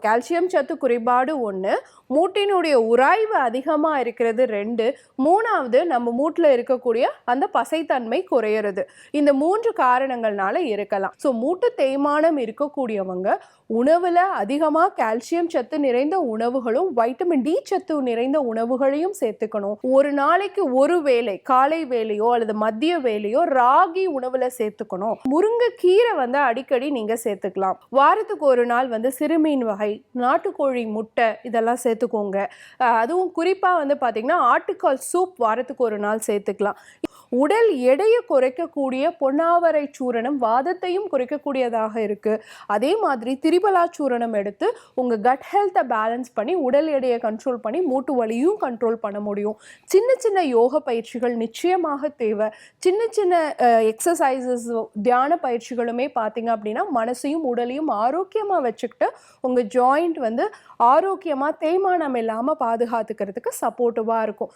Calcium சத்து குறைபாடு 1, மூட்டினுடைய உராய்வு அதிகமாக இருக்கிறது 2, 3வது நம்ம மூட்டில் இருக்கக்கூடிய அந்த பசைத்தன்மை குறையிறது. இந்த 3 காரணங்கள்னால இருக்கலாம். ஸோ மூட்டு தேய்மானம் இருக்கக்கூடியவங்க உணவில் அதிகமாக கால்சியம் சத்து நிறைந்த உணவுகளும் வைட்டமின் டி சத்து நிறைந்த உணவுகளையும் சேர்த்துக்கணும். ஒரு நாளைக்கு ஒரு வேளை காலை வேலையோ அல்லது மதிய வேலையோ ராகி உணவில் சேர்த்துக்கணும். முருங்கைக்கீரை அடிக்கடி நீங்கள் சேர்த்துக்கலாம். வாரத்துக்கு ஒரு நாள் சிறுமீன் வகை, நாட்டுக்கோழி முட்டை இதெல்லாம் சேர்த்துக்கோங்க. அதுவும் குறிப்பாக பார்த்தீங்கன்னா ஆட்டுக்கால் சூப் வாரத்துக்கு ஒரு நாள் சேர்த்துக்கலாம். உடல் எடையை குறைக்கக்கூடிய பொன்னாவரை சூரணம் வாதத்தையும் குறைக்கக்கூடியதாக இருக்குது. அதே மாதிரி திரிபலா சூரணம் எடுத்து உங்கள் கட் ஹெல்த்தை பேலன்ஸ் பண்ணி உடல் எடையை கண்ட்ரோல் பண்ணி மூட்டு வலியும் கண்ட்ரோல் பண்ண முடியும். சின்ன சின்ன யோக பயிற்சிகள் நிச்சயமாக தேவை. சின்ன சின்ன எக்ஸசைசஸ் தியான பயிற்சிகளுமே பார்த்தீங்க அப்படின்னா மனசையும் உடலையும் ஆரோக்கியமாக வச்சுக்கிட்டு உங்கள் ஜாயிண்ட் ஆரோக்கியமாக தேய்மானம் இல்லாமல் பாதுகாத்துக்கிறதுக்கு சப்போர்ட்டிவாக இருக்கும்.